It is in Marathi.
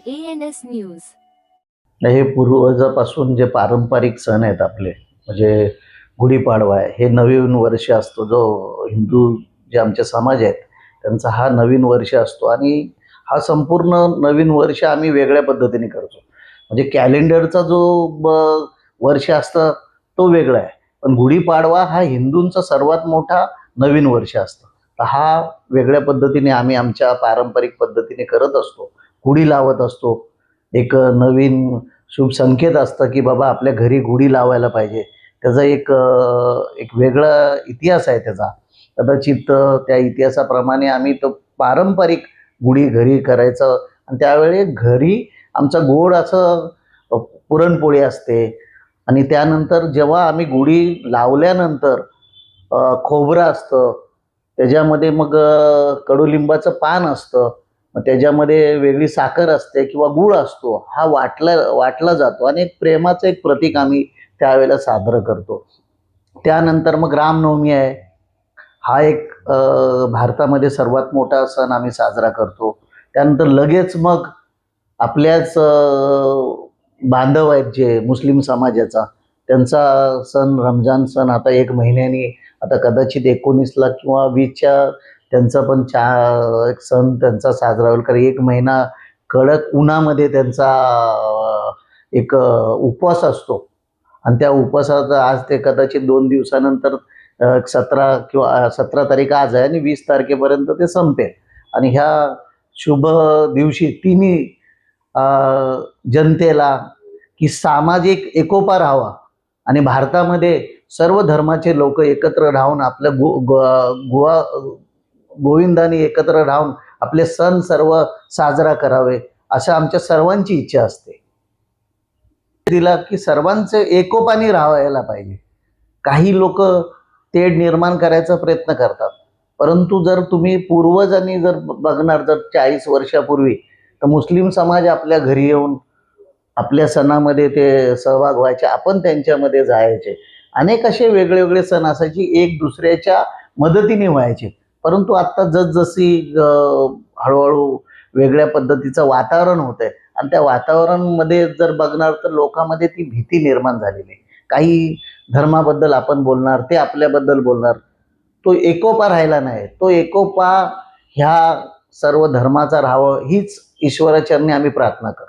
ANS news. हे पूर्वजापासून जे पारंपरिक सण आहेत आपले, म्हणजे गुढीपाडवा आहे, हे नवीन वर्ष असतो. जो हिंदू जे आमचे समाज आहेत त्यांचा हा नवीन वर्ष असतो आणि हा संपूर्ण नवीन वर्ष आम्ही वेगळ्या पद्धतीने करतो. म्हणजे कॅलेंडरचा जो वर्ष असतं तो वेगळा आहे, पण गुढीपाडवा हा हिंदूंचा सर्वात मोठा नवीन वर्ष असतं. तर हा वेगळ्या पद्धतीने आम्ही आमच्या पारंपरिक पद्धतीने करत असतो. गुढी लावत असतो. एक नवीन शुभ संकेत असतं की बाबा आपल्या घरी गुढी लावायला पाहिजे. त्याचा एक वेगळा इतिहास आहे त्याचा. कदाचित त्या इतिहासाप्रमाणे आम्ही तो पारंपरिक गुढी घरी करायचं आणि त्यावेळी घरी आमचा गोड असं पुरणपोळी असते आणि त्यानंतर जेव्हा आम्ही गुढी लावल्यानंतर खोबरं असतं, त्याच्यामध्ये मग कडुलिंबाचं पान असतं, मग त्याच्यामध्ये वेगळी साखर असते किंवा गूळ असतो. हा वाटला जातो आणि एक प्रेमाचं एक प्रतीक आम्ही त्यावेळेला साजरं करतो. त्यानंतर मग रामनवमी आहे. हा एक भारतामध्ये सर्वात मोठा सण आम्ही साजरा करतो. त्यानंतर लगेच मग आपल्याच बांधव आहेत जे मुस्लिम समाजाचा, त्यांचा सण रमजान सण आता 1 महिन्यानी, आता कदाचित 19ला किंवा 20च्या त्यांचा पण एक सण त्यांचा साजरा होईल. कारण 1 महिना कडक उन्हामध्ये त्यांचा एक उपवास असतो आणि त्या उपवासाचा आज ते कदाचित 2 दिवसानंतर 17 किंवा 17 तारीख आज आहे आणि 20 तारखेपर्यंत ते संपेल. आणि ह्या शुभ दिवशी तिन्ही जनतेला की सामाजिक एकोपा राहावा आणि भारतामध्ये सर्व धर्माचे लोक एकत्र राहून आपल्या गोविंदाने एकत्र राहून आपले सण सर्व साजरा करावे, असं आमच्या सर्वांची इच्छा असते. दिला की सर्वांचे एकोपाने राहायला पाहिजे. काही लोक तेढ निर्माण करायचा प्रयत्न करतात, परंतु जर तुम्ही पूर्वजांनी जर बघणार, जर 40 वर्षापूर्वी तर मुस्लिम समाज आपल्या घरी येऊन आपल्या सणामध्ये ते सहभाग व्हायचे, आपण त्यांच्यामध्ये जायचे. अनेक असे वेगळे सण असायचे, एक दुसऱ्याच्या मदतीने व्हायचे. परंतु आता जसजशी हळूहळू वेगळ्या पद्धतीचं वातावरण होत आहे आणि त्या वातावरणामध्ये जर बघणार तर लोकांमध्ये ती भीती निर्माण झालेली आहे. काही धर्माबद्दल आपण बोलणार, ते आपल्याबद्दल बोलणार, तो एकोपा राहिला नाही. तो एकोपा ह्या सर्व धर्माचा राहावं हीच ईश्वराचरणी आम्ही प्रार्थना करतो.